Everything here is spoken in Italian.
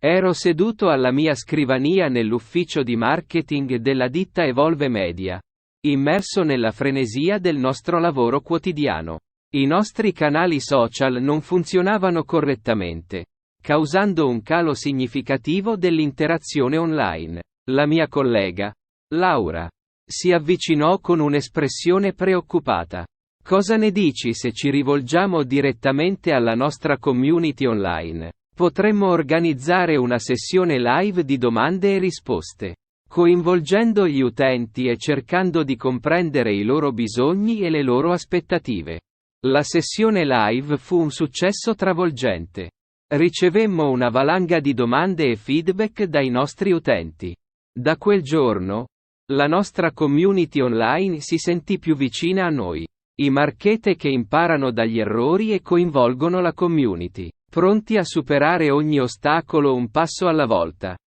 Ero seduto alla mia scrivania nell'ufficio di marketing della ditta Evolve Media, immerso nella frenesia del nostro lavoro quotidiano. I nostri canali social non funzionavano correttamente, causando un calo significativo dell'interazione online. La mia collega, Laura, si avvicinò con un'espressione preoccupata. Cosa ne dici se ci rivolgiamo direttamente alla nostra community online? Potremmo organizzare una sessione live di domande e risposte, coinvolgendo gli utenti e cercando di comprendere i loro bisogni e le loro aspettative. La sessione live fu un successo travolgente. Ricevemmo una valanga di domande e feedback dai nostri utenti. Da quel giorno, la nostra community online si sentì più vicina a noi. I marchete che imparano dagli errori e coinvolgono la community, pronti a superare ogni ostacolo un passo alla volta.